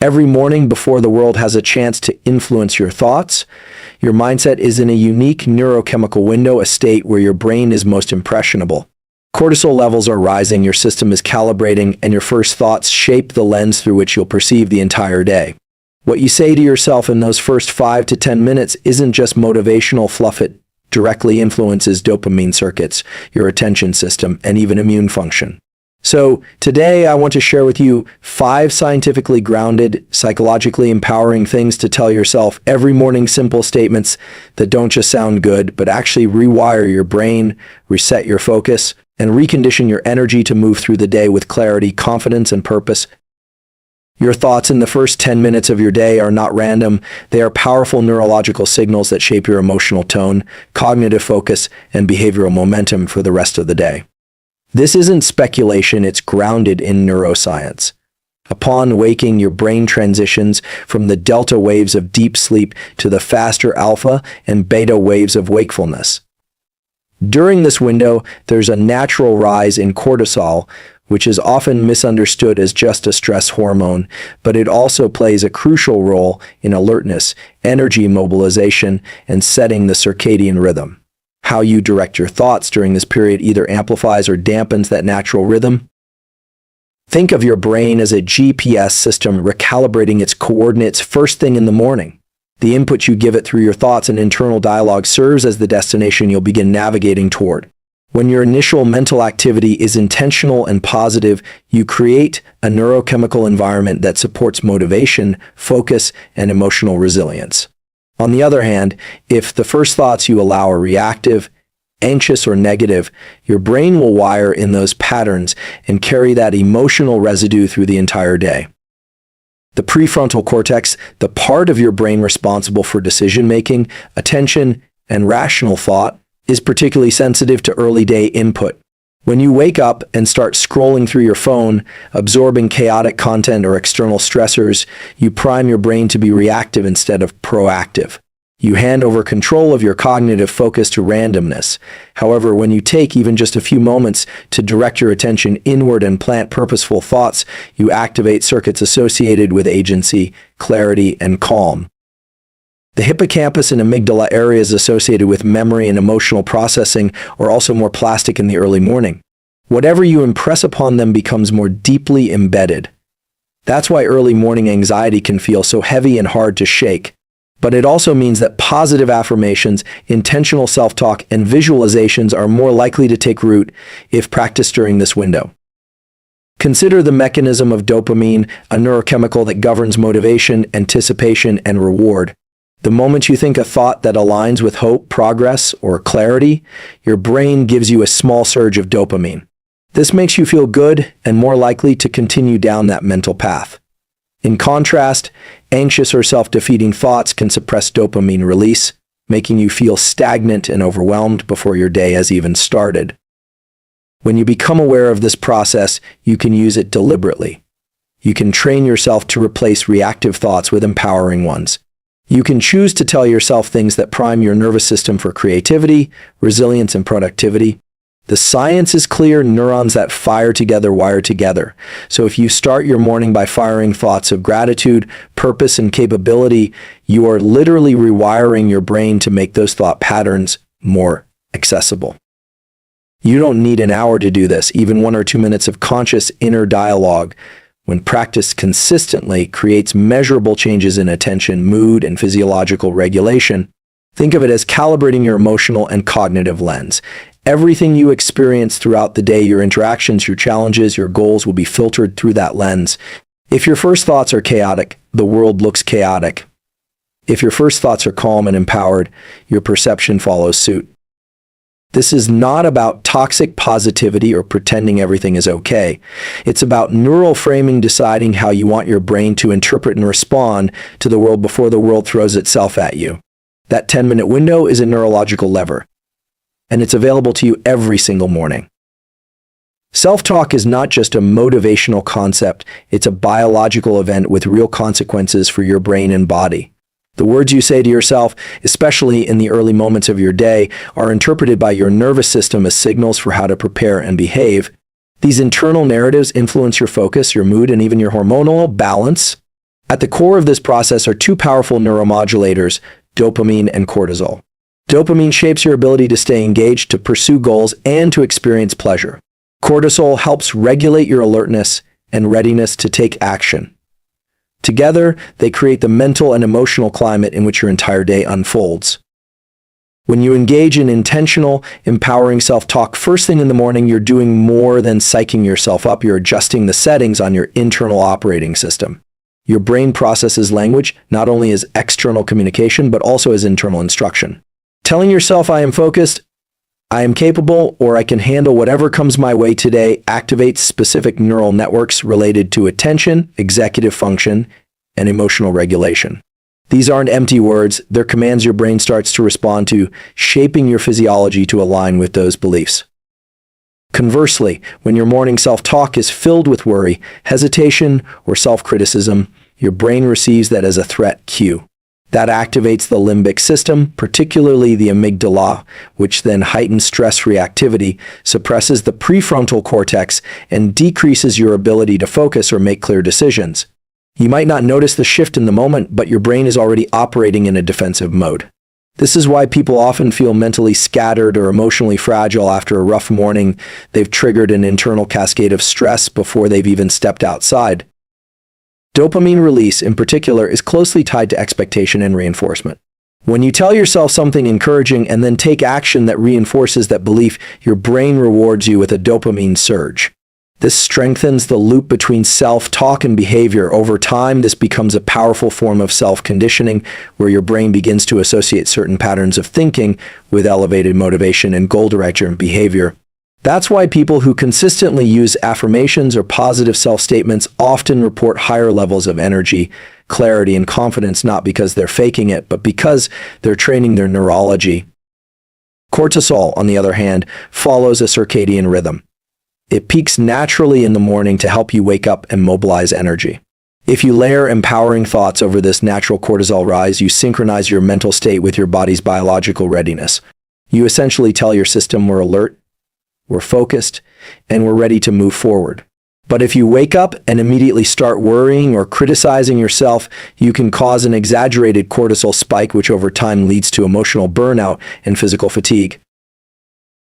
Every morning before the world has a chance to influence your thoughts, your mindset is in a unique neurochemical window, a state where your brain is most impressionable. Cortisol levels are rising, your system is calibrating, and your first thoughts shape the lens through which you'll perceive the entire day. What you say to yourself in those first 5 to 10 minutes isn't just motivational fluff. It directly influences dopamine circuits, your attention system, and even immune function. So today I want to share with you 5 scientifically grounded, psychologically empowering things to tell yourself every morning, simple statements that don't just sound good, but actually rewire your brain, reset your focus, and recondition your energy to move through the day with clarity, confidence, and purpose. Your thoughts in the first 10 minutes of your day are not random. They are powerful neurological signals that shape your emotional tone, cognitive focus, and behavioral momentum for the rest of the day. This isn't speculation, it's grounded in neuroscience. Upon waking, your brain transitions from the delta waves of deep sleep to the faster alpha and beta waves of wakefulness. During this window, there's a natural rise in cortisol, which is often misunderstood as just a stress hormone, but it also plays a crucial role in alertness, energy mobilization, and setting the circadian rhythm. How you direct your thoughts during this period either amplifies or dampens that natural rhythm. Think of your brain as a GPS system recalibrating its coordinates first thing in the morning. The input you give it through your thoughts and internal dialogue serves as the destination you'll begin navigating toward. When your initial mental activity is intentional and positive, you create a neurochemical environment that supports motivation, focus, and emotional resilience. On the other hand, if the first thoughts you allow are reactive, anxious, or negative, your brain will wire in those patterns and carry that emotional residue through the entire day. The prefrontal cortex, the part of your brain responsible for decision-making, attention, and rational thought, is particularly sensitive to early day input. When you wake up and start scrolling through your phone, absorbing chaotic content or external stressors, you prime your brain to be reactive instead of proactive. You hand over control of your cognitive focus to randomness. However, when you take even just a few moments to direct your attention inward and plant purposeful thoughts, you activate circuits associated with agency, clarity, and calm. The hippocampus and amygdala areas associated with memory and emotional processing are also more plastic in the early morning. Whatever you impress upon them becomes more deeply embedded. That's why early morning anxiety can feel so heavy and hard to shake. But it also means that positive affirmations, intentional self-talk, and visualizations are more likely to take root if practiced during this window. Consider the mechanism of dopamine, a neurochemical that governs motivation, anticipation, and reward. The moment you think a thought that aligns with hope, progress, or clarity, your brain gives you a small surge of dopamine. This makes you feel good and more likely to continue down that mental path. In contrast, anxious or self-defeating thoughts can suppress dopamine release, making you feel stagnant and overwhelmed before your day has even started. When you become aware of this process, you can use it deliberately. You can train yourself to replace reactive thoughts with empowering ones. You can choose to tell yourself things that prime your nervous system for creativity, resilience, and productivity. The science is clear: neurons that fire together wire together. So if you start your morning by firing thoughts of gratitude, purpose, and capability, you are literally rewiring your brain to make those thought patterns more accessible. You don't need an hour to do this. Even 1 or 2 minutes of conscious inner dialogue, when practiced consistently, creates measurable changes in attention, mood, and physiological regulation. Think of it as calibrating your emotional and cognitive lens. Everything you experience throughout the day, your interactions, your challenges, your goals, will be filtered through that lens. If your first thoughts are chaotic, the world looks chaotic. If your first thoughts are calm and empowered, your perception follows suit. This is not about toxic positivity or pretending everything is okay. It's about neural framing, deciding how you want your brain to interpret and respond to the world before the world throws itself at you. That 10-minute window is a neurological lever, and it's available to you every single morning. Self-talk is not just a motivational concept, it's a biological event with real consequences for your brain and body. The words you say to yourself, especially in the early moments of your day, are interpreted by your nervous system as signals for how to prepare and behave. These internal narratives influence your focus, your mood, and even your hormonal balance. At the core of this process are two powerful neuromodulators, dopamine and cortisol. Dopamine shapes your ability to stay engaged, to pursue goals, and to experience pleasure. Cortisol helps regulate your alertness and readiness to take action. Together, they create the mental and emotional climate in which your entire day unfolds. When you engage in intentional, empowering self-talk first thing in the morning, you're doing more than psyching yourself up. You're adjusting the settings on your internal operating system. Your brain processes language not only as external communication, but also as internal instruction. Telling yourself, I am focused, I am capable, or I can handle whatever comes my way today activates specific neural networks related to attention, executive function, and emotional regulation. These aren't empty words, they're commands your brain starts to respond to, shaping your physiology to align with those beliefs. Conversely, when your morning self-talk is filled with worry, hesitation, or self-criticism, your brain receives that as a threat cue. That activates the limbic system, particularly the amygdala, which then heightens stress reactivity, suppresses the prefrontal cortex, and decreases your ability to focus or make clear decisions. You might not notice the shift in the moment, but your brain is already operating in a defensive mode. This is why people often feel mentally scattered or emotionally fragile after a rough morning. They've triggered an internal cascade of stress before they've even stepped outside. Dopamine release, in particular, is closely tied to expectation and reinforcement. When you tell yourself something encouraging and then take action that reinforces that belief, your brain rewards you with a dopamine surge. This strengthens the loop between self-talk and behavior. Over time, this becomes a powerful form of self-conditioning, where your brain begins to associate certain patterns of thinking with elevated motivation and goal-directed behavior. That's why people who consistently use affirmations or positive self-statements often report higher levels of energy, clarity, and confidence, not because they're faking it, but because they're training their neurology. Cortisol, on the other hand, follows a circadian rhythm. It peaks naturally in the morning to help you wake up and mobilize energy. If you layer empowering thoughts over this natural cortisol rise, you synchronize your mental state with your body's biological readiness. You essentially tell your system, we're alert, we're focused, and we're ready to move forward. But if you wake up and immediately start worrying or criticizing yourself, you can cause an exaggerated cortisol spike, which over time leads to emotional burnout and physical fatigue.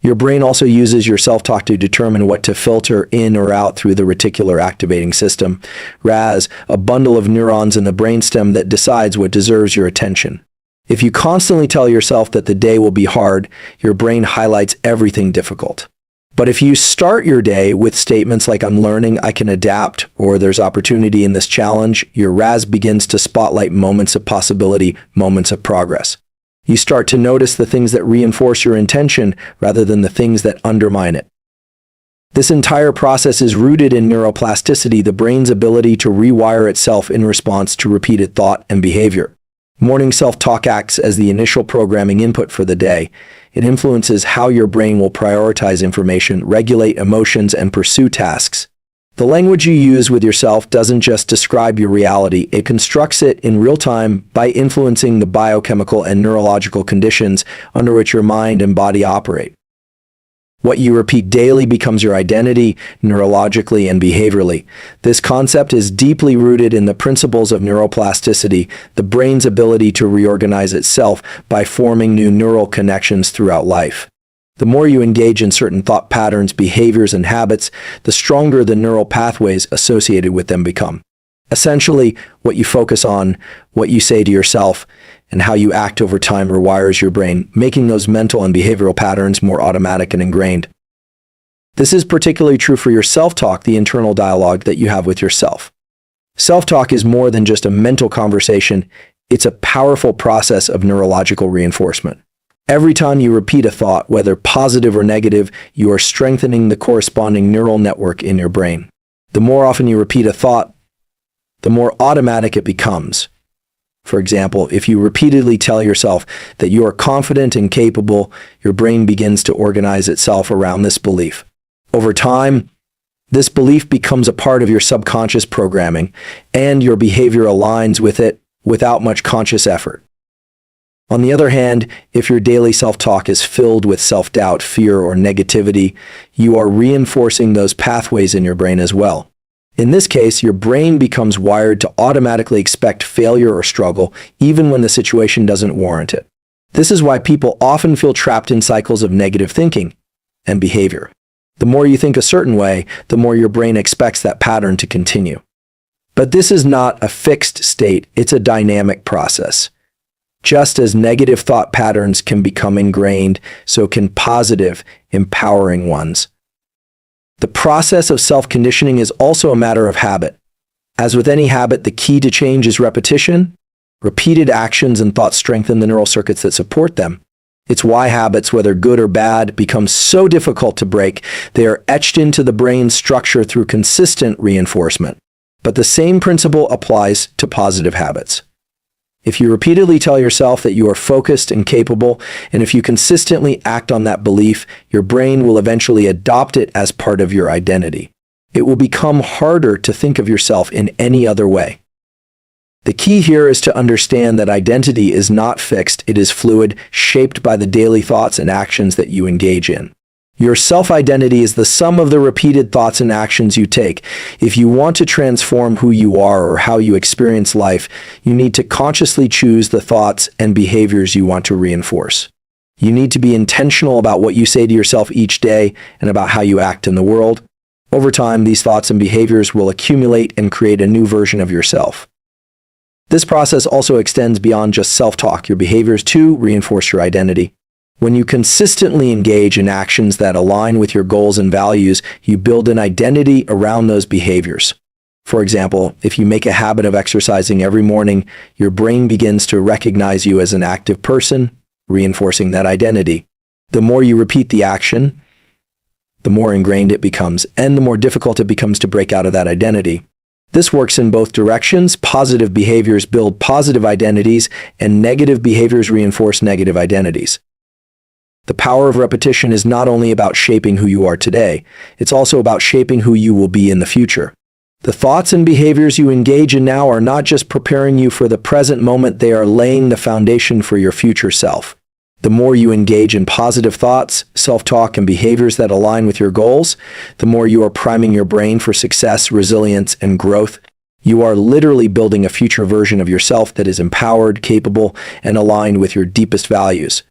Your brain also uses your self-talk to determine what to filter in or out through the reticular activating system, RAS, a bundle of neurons in the brainstem that decides what deserves your attention. If you constantly tell yourself that the day will be hard, your brain highlights everything difficult. But if you start your day with statements like, I'm learning, I can adapt, or there's opportunity in this challenge, your RAS begins to spotlight moments of possibility, moments of progress. You start to notice the things that reinforce your intention rather than the things that undermine it. This entire process is rooted in neuroplasticity, the brain's ability to rewire itself in response to repeated thought and behavior. Morning self-talk acts as the initial programming input for the day. It influences how your brain will prioritize information, regulate emotions, and pursue tasks. The language you use with yourself doesn't just describe your reality, it constructs it in real time by influencing the biochemical and neurological conditions under which your mind and body operate. What you repeat daily becomes your identity, neurologically and behaviorally. This concept is deeply rooted in the principles of neuroplasticity, the brain's ability to reorganize itself by forming new neural connections throughout life. The more you engage in certain thought patterns, behaviors, and habits, the stronger the neural pathways associated with them become. Essentially, what you focus on, what you say to yourself, and how you act over time rewires your brain, making those mental and behavioral patterns more automatic and ingrained. This is particularly true for your self-talk, the internal dialogue that you have with yourself. Self-talk is more than just a mental conversation, it's a powerful process of neurological reinforcement. Every time you repeat a thought, whether positive or negative, you are strengthening the corresponding neural network in your brain. The more often you repeat a thought, the more automatic it becomes. For example, if you repeatedly tell yourself that you are confident and capable, your brain begins to organize itself around this belief. Over time, this belief becomes a part of your subconscious programming, and your behavior aligns with it without much conscious effort. On the other hand, if your daily self-talk is filled with self-doubt, fear, or negativity, you are reinforcing those pathways in your brain as well. In this case, your brain becomes wired to automatically expect failure or struggle, even when the situation doesn't warrant it. This is why people often feel trapped in cycles of negative thinking and behavior. The more you think a certain way, the more your brain expects that pattern to continue. But this is not a fixed state, it's a dynamic process. Just as negative thought patterns can become ingrained, so can positive, empowering ones. The process of self-conditioning is also a matter of habit. As with any habit, the key to change is repetition. Repeated actions and thoughts strengthen the neural circuits that support them. It's why habits, whether good or bad, become so difficult to break. They are etched into the brain's structure through consistent reinforcement. But the same principle applies to positive habits. If you repeatedly tell yourself that you are focused and capable, and if you consistently act on that belief, your brain will eventually adopt it as part of your identity. It will become harder to think of yourself in any other way. The key here is to understand that identity is not fixed, it is fluid, shaped by the daily thoughts and actions that you engage in. Your self-identity is the sum of the repeated thoughts and actions you take. If you want to transform who you are or how you experience life, you need to consciously choose the thoughts and behaviors you want to reinforce. You need to be intentional about what you say to yourself each day and about how you act in the world. Over time, these thoughts and behaviors will accumulate and create a new version of yourself. This process also extends beyond just self-talk. Your behaviors, too, reinforce your identity. When you consistently engage in actions that align with your goals and values, you build an identity around those behaviors. For example, if you make a habit of exercising every morning, your brain begins to recognize you as an active person, reinforcing that identity. The more you repeat the action, the more ingrained it becomes, and the more difficult it becomes to break out of that identity. This works in both directions. Positive behaviors build positive identities, and negative behaviors reinforce negative identities. The power of repetition is not only about shaping who you are today, it's also about shaping who you will be in the future. The thoughts and behaviors you engage in now are not just preparing you for the present moment, they are laying the foundation for your future self. The more you engage in positive thoughts, self-talk, and behaviors that align with your goals, the more you are priming your brain for success, resilience, and growth. You are literally building a future version of yourself that is empowered, capable, and aligned with your deepest values.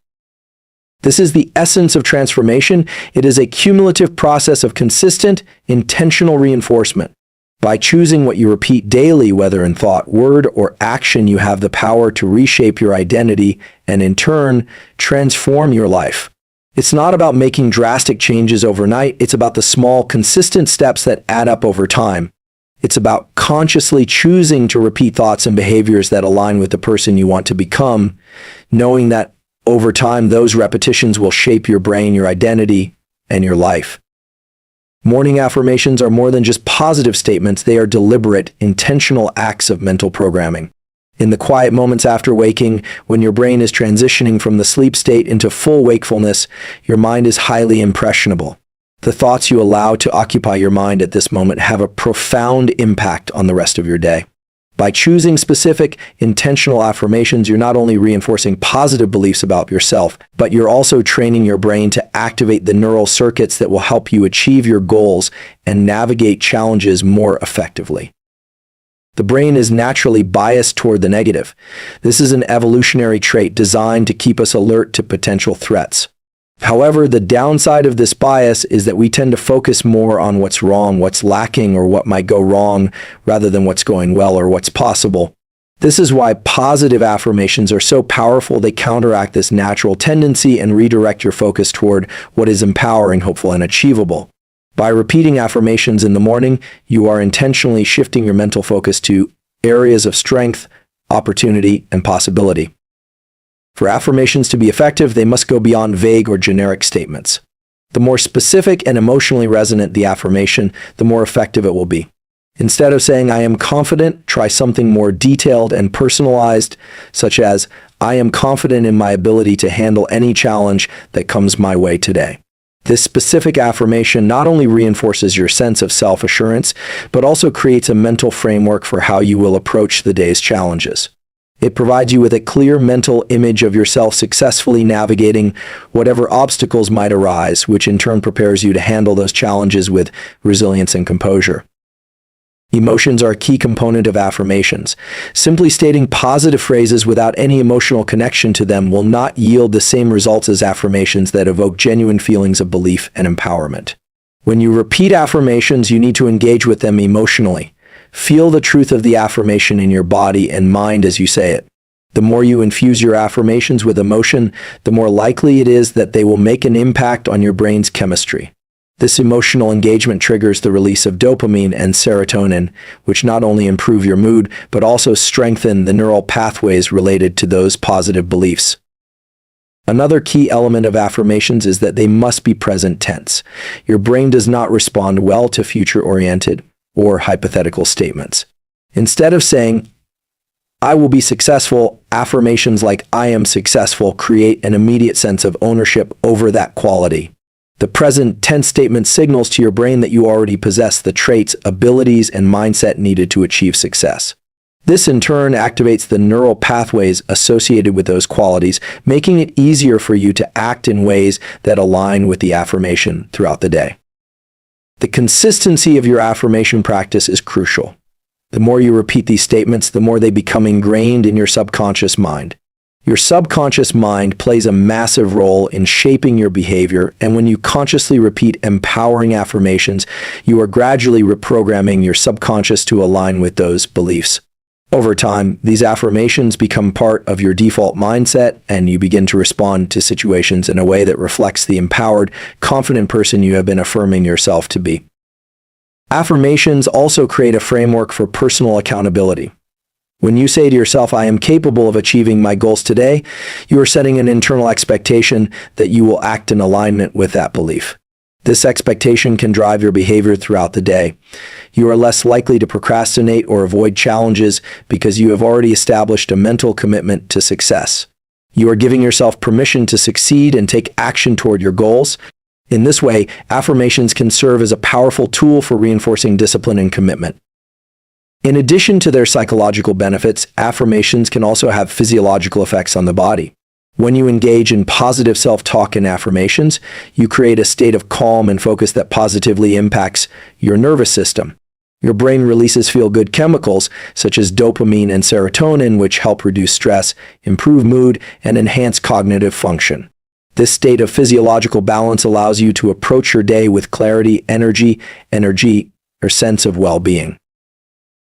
This is the essence of transformation. It is a cumulative process of consistent, intentional reinforcement. By choosing what you repeat daily, whether in thought, word, or action, you have the power to reshape your identity and, in turn, transform your life. It's not about making drastic changes overnight. It's about the small, consistent steps that add up over time. It's about consciously choosing to repeat thoughts and behaviors that align with the person you want to become, knowing that over time, those repetitions will shape your brain, your identity, and your life. Morning affirmations are more than just positive statements. They are deliberate, intentional acts of mental programming. In the quiet moments after waking, when your brain is transitioning from the sleep state into full wakefulness, your mind is highly impressionable. The thoughts you allow to occupy your mind at this moment have a profound impact on the rest of your day. By choosing specific, intentional affirmations, you're not only reinforcing positive beliefs about yourself, but you're also training your brain to activate the neural circuits that will help you achieve your goals and navigate challenges more effectively. The brain is naturally biased toward the negative. This is an evolutionary trait designed to keep us alert to potential threats. However, the downside of this bias is that we tend to focus more on what's wrong, what's lacking, or what might go wrong, rather than what's going well or what's possible. This is why positive affirmations are so powerful. They counteract this natural tendency and redirect your focus toward what is empowering, hopeful, and achievable. By repeating affirmations in the morning, you are intentionally shifting your mental focus to areas of strength, opportunity, and possibility. For affirmations to be effective, they must go beyond vague or generic statements. The more specific and emotionally resonant the affirmation, the more effective it will be. Instead of saying, "I am confident," try something more detailed and personalized, such as, "I am confident in my ability to handle any challenge that comes my way today." This specific affirmation not only reinforces your sense of self-assurance, but also creates a mental framework for how you will approach the day's challenges. It provides you with a clear mental image of yourself successfully navigating whatever obstacles might arise, which in turn prepares you to handle those challenges with resilience and composure. Emotions are a key component of affirmations. Simply stating positive phrases without any emotional connection to them will not yield the same results as affirmations that evoke genuine feelings of belief and empowerment. When you repeat affirmations, you need to engage with them emotionally. Feel the truth of the affirmation in your body and mind as you say it. The more you infuse your affirmations with emotion, the more likely it is that they will make an impact on your brain's chemistry. This emotional engagement triggers the release of dopamine and serotonin, which not only improve your mood, but also strengthen the neural pathways related to those positive beliefs. Another key element of affirmations is that they must be present tense. Your brain does not respond well to future-oriented or hypothetical statements. Instead of saying, "I will be successful," affirmations like "I am successful" create an immediate sense of ownership over that quality. The present tense statement signals to your brain that you already possess the traits, abilities, and mindset needed to achieve success. This in turn activates the neural pathways associated with those qualities, making it easier for you to act in ways that align with the affirmation throughout the day. The consistency of your affirmation practice is crucial. The more you repeat these statements, the more they become ingrained in your subconscious mind. Your subconscious mind plays a massive role in shaping your behavior, and when you consciously repeat empowering affirmations, you are gradually reprogramming your subconscious to align with those beliefs. Over time, these affirmations become part of your default mindset, and you begin to respond to situations in a way that reflects the empowered, confident person you have been affirming yourself to be. Affirmations also create a framework for personal accountability. When you say to yourself, "I am capable of achieving my goals today," you are setting an internal expectation that you will act in alignment with that belief. This expectation can drive your behavior throughout the day. You are less likely to procrastinate or avoid challenges because you have already established a mental commitment to success. You are giving yourself permission to succeed and take action toward your goals. In this way, affirmations can serve as a powerful tool for reinforcing discipline and commitment. In addition to their psychological benefits, affirmations can also have physiological effects on the body. When you engage in positive self-talk and affirmations, you create a state of calm and focus that positively impacts your nervous system. Your brain releases feel-good chemicals, such as dopamine and serotonin, which help reduce stress, improve mood, and enhance cognitive function. This state of physiological balance allows you to approach your day with clarity, energy, or sense of well-being.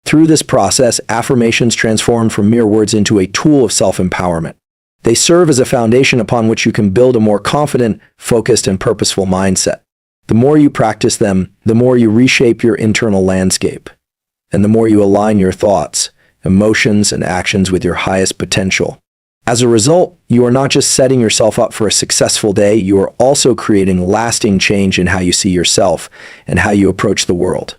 Through this process, affirmations transform from mere words into a tool of self-empowerment. They serve as a foundation upon which you can build a more confident, focused, and purposeful mindset. The more you practice them, the more you reshape your internal landscape, and the more you align your thoughts, emotions, and actions with your highest potential. As a result, you are not just setting yourself up for a successful day, you are also creating lasting change in how you see yourself and how you approach the world.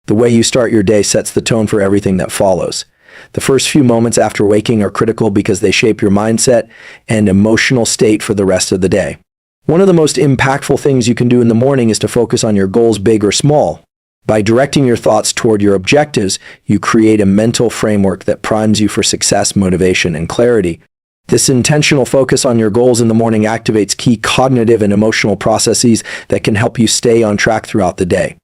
The way you start your day sets the tone for everything that follows. The first few moments after waking are critical because they shape your mindset and emotional state for the rest of the day. One of the most impactful things you can do in the morning is to focus on your goals, big or small. By directing your thoughts toward your objectives, you create a mental framework that primes you for success, motivation, and clarity. This intentional focus on your goals in the morning activates key cognitive and emotional processes that can help you stay on track throughout the day.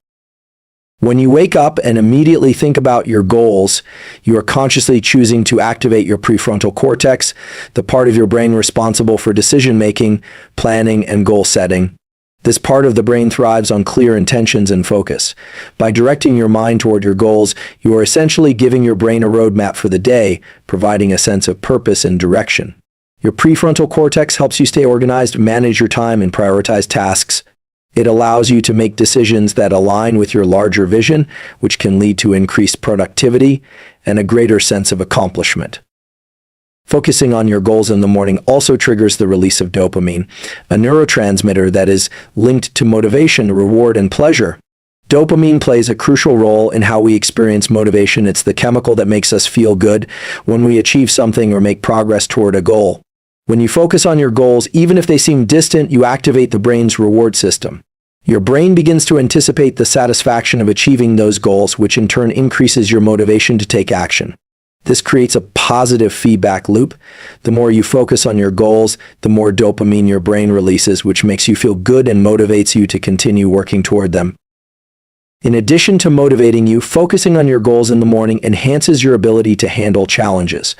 When you wake up and immediately think about your goals, you are consciously choosing to activate your prefrontal cortex, the part of your brain responsible for decision-making, planning, and goal setting. This part of the brain thrives on clear intentions and focus. By directing your mind toward your goals, you are essentially giving your brain a roadmap for the day, providing a sense of purpose and direction. Your prefrontal cortex helps you stay organized, manage your time, and prioritize tasks. It allows you to make decisions that align with your larger vision, which can lead to increased productivity and a greater sense of accomplishment. Focusing on your goals in the morning also triggers the release of dopamine, a neurotransmitter that is linked to motivation, reward, and pleasure. Dopamine plays a crucial role in how we experience motivation. It's the chemical that makes us feel good when we achieve something or make progress toward a goal. When you focus on your goals, even if they seem distant, you activate the brain's reward system. Your brain begins to anticipate the satisfaction of achieving those goals, which in turn increases your motivation to take action. This creates a positive feedback loop. The more you focus on your goals, the more dopamine your brain releases, which makes you feel good and motivates you to continue working toward them. In addition to motivating you, focusing on your goals in the morning enhances your ability to handle challenges.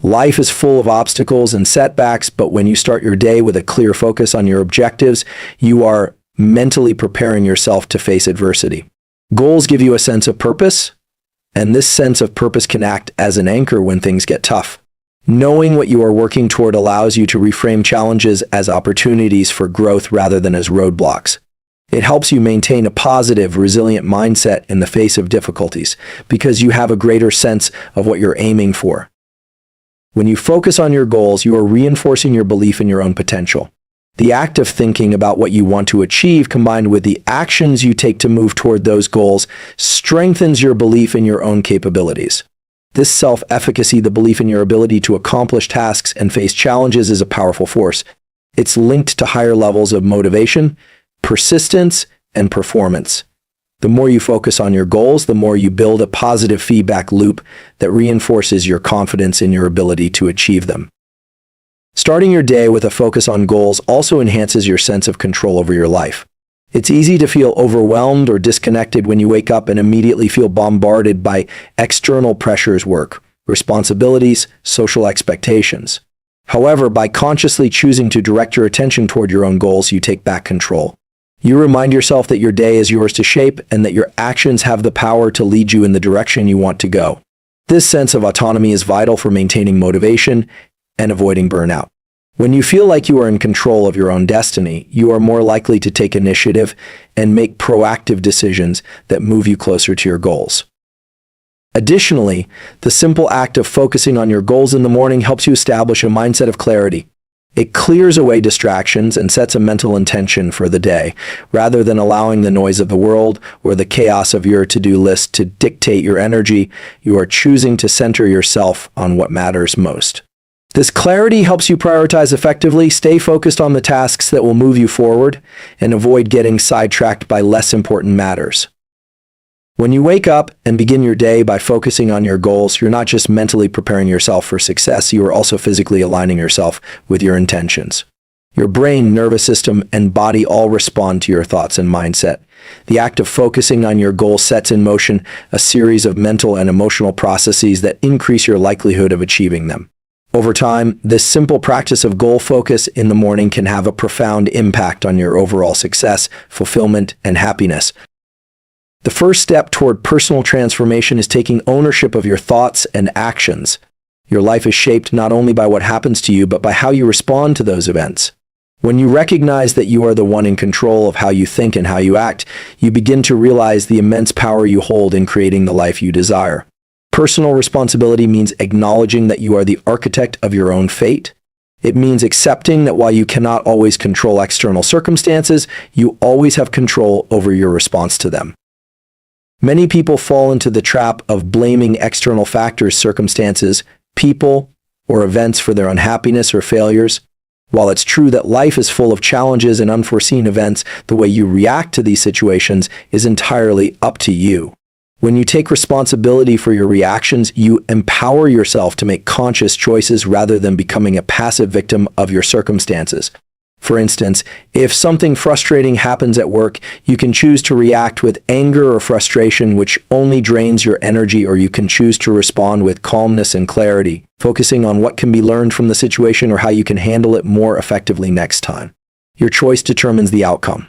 Life is full of obstacles and setbacks, but when you start your day with a clear focus on your objectives, you are mentally preparing yourself to face adversity. Goals give you a sense of purpose, and this sense of purpose can act as an anchor when things get tough. Knowing what you are working toward allows you to reframe challenges as opportunities for growth rather than as roadblocks. It helps you maintain a positive, resilient mindset in the face of difficulties because you have a greater sense of what you're aiming for. When you focus on your goals, you are reinforcing your belief in your own potential. The act of thinking about what you want to achieve combined with the actions you take to move toward those goals strengthens your belief in your own capabilities. This self-efficacy, the belief in your ability to accomplish tasks and face challenges, is a powerful force. It's linked to higher levels of motivation, persistence, and performance. The more you focus on your goals, the more you build a positive feedback loop that reinforces your confidence in your ability to achieve them. Starting your day with a focus on goals also enhances your sense of control over your life. It's easy to feel overwhelmed or disconnected when you wake up and immediately feel bombarded by external pressures, work, responsibilities, social expectations. However, by consciously choosing to direct your attention toward your own goals, you take back control. You remind yourself that your day is yours to shape and that your actions have the power to lead you in the direction you want to go. This sense of autonomy is vital for maintaining motivation and avoiding burnout. When you feel like you are in control of your own destiny, you are more likely to take initiative and make proactive decisions that move you closer to your goals. Additionally, the simple act of focusing on your goals in the morning helps you establish a mindset of clarity. It clears away distractions and sets a mental intention for the day, rather than allowing the noise of the world or the chaos of your to-do list to dictate your energy. You are choosing to center yourself on what matters most. This clarity helps you prioritize effectively, stay focused on the tasks that will move you forward, and avoid getting sidetracked by less important matters. When you wake up and begin your day by focusing on your goals, you're not just mentally preparing yourself for success, you are also physically aligning yourself with your intentions. Your brain, nervous system, and body all respond to your thoughts and mindset. The act of focusing on your goal sets in motion a series of mental and emotional processes that increase your likelihood of achieving them. Over time, this simple practice of goal focus in the morning can have a profound impact on your overall success, fulfillment, and happiness. The first step toward personal transformation is taking ownership of your thoughts and actions. Your life is shaped not only by what happens to you, but by how you respond to those events. When you recognize that you are the one in control of how you think and how you act, you begin to realize the immense power you hold in creating the life you desire. Personal responsibility means acknowledging that you are the architect of your own fate. It means accepting that while you cannot always control external circumstances, you always have control over your response to them. Many people fall into the trap of blaming external factors, circumstances, people, or events for their unhappiness or failures. While it's true that life is full of challenges and unforeseen events, the way you react to these situations is entirely up to you. When you take responsibility for your reactions, you empower yourself to make conscious choices rather than becoming a passive victim of your circumstances. For instance, if something frustrating happens at work, you can choose to react with anger or frustration, which only drains your energy, or you can choose to respond with calmness and clarity, focusing on what can be learned from the situation or how you can handle it more effectively next time. Your choice determines the outcome.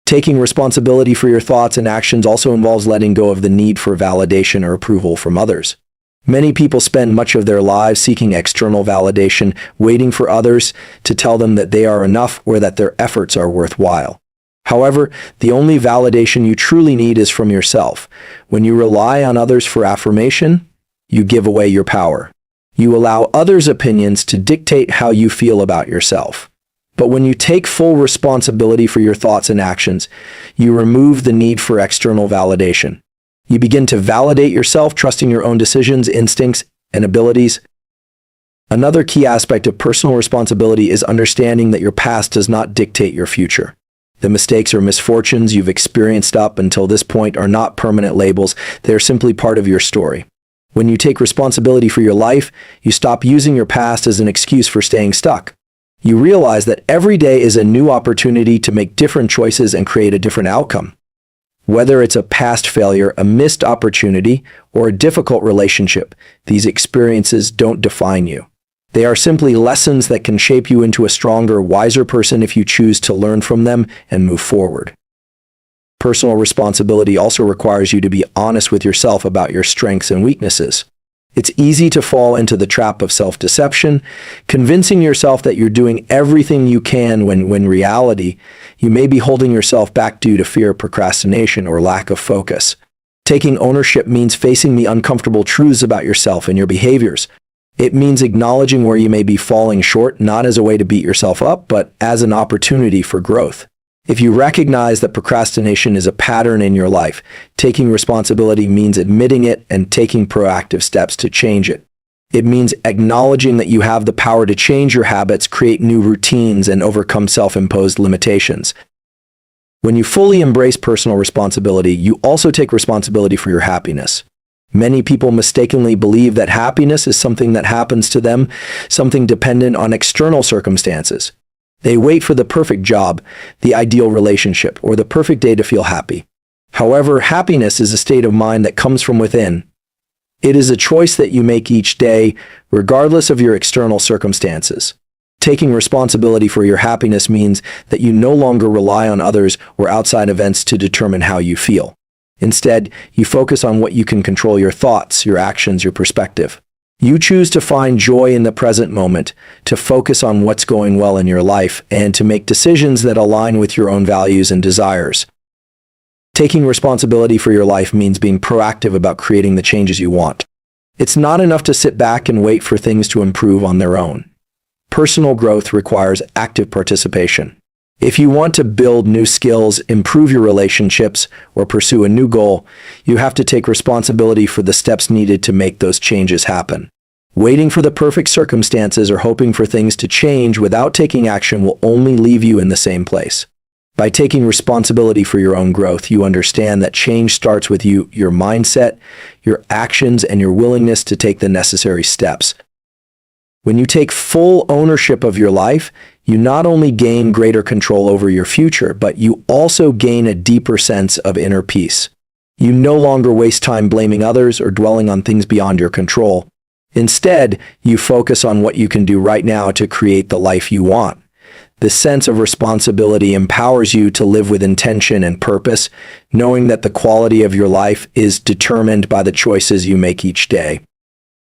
Taking responsibility for your thoughts and actions also involves letting go of the need for validation or approval from others. Many people spend much of their lives seeking external validation, waiting for others to tell them that they are enough or that their efforts are worthwhile. However, the only validation you truly need is from yourself. When you rely on others for affirmation, you give away your power. You allow others' opinions to dictate how you feel about yourself. But when you take full responsibility for your thoughts and actions, you remove the need for external validation. You begin to validate yourself, trusting your own decisions, instincts, and abilities. Another key aspect of personal responsibility is understanding that your past does not dictate your future. The mistakes or misfortunes you've experienced up until this point are not permanent labels. They are simply part of your story. When you take responsibility for your life, you stop using your past as an excuse for staying stuck. You realize that every day is a new opportunity to make different choices and create a different outcome. Whether it's a past failure, a missed opportunity, or a difficult relationship, these experiences don't define you. They are simply lessons that can shape you into a stronger, wiser person if you choose to learn from them and move forward. Personal responsibility also requires you to be honest with yourself about your strengths and weaknesses. It's easy to fall into the trap of self-deception, convincing yourself that you're doing everything you can when in reality, you may be holding yourself back due to fear, procrastination, or lack of focus. Taking ownership means facing the uncomfortable truths about yourself and your behaviors. It means acknowledging where you may be falling short, not as a way to beat yourself up, but as an opportunity for growth. If you recognize that procrastination is a pattern in your life, taking responsibility means admitting it and taking proactive steps to change it. It means acknowledging that you have the power to change your habits, create new routines, and overcome self-imposed limitations. When you fully embrace personal responsibility, you also take responsibility for your happiness. Many people mistakenly believe that happiness is something that happens to them, something dependent on external circumstances. They wait for the perfect job, the ideal relationship, or the perfect day to feel happy. However, happiness is a state of mind that comes from within. It is a choice that you make each day, regardless of your external circumstances. Taking responsibility for your happiness means that you no longer rely on others or outside events to determine how you feel. Instead, you focus on what you can control: your thoughts, your actions, your perspective. You choose to find joy in the present moment, to focus on what's going well in your life, and to make decisions that align with your own values and desires. Taking responsibility for your life means being proactive about creating the changes you want. It's not enough to sit back and wait for things to improve on their own. Personal growth requires active participation. If you want to build new skills, improve your relationships, or pursue a new goal, you have to take responsibility for the steps needed to make those changes happen. Waiting for the perfect circumstances or hoping for things to change without taking action will only leave you in the same place. By taking responsibility for your own growth, you understand that change starts with you, your mindset, your actions, and your willingness to take the necessary steps. When you take full ownership of your life, you not only gain greater control over your future, but you also gain a deeper sense of inner peace. You no longer waste time blaming others or dwelling on things beyond your control. Instead, you focus on what you can do right now to create the life you want. This sense of responsibility empowers you to live with intention and purpose, knowing that the quality of your life is determined by the choices you make each day.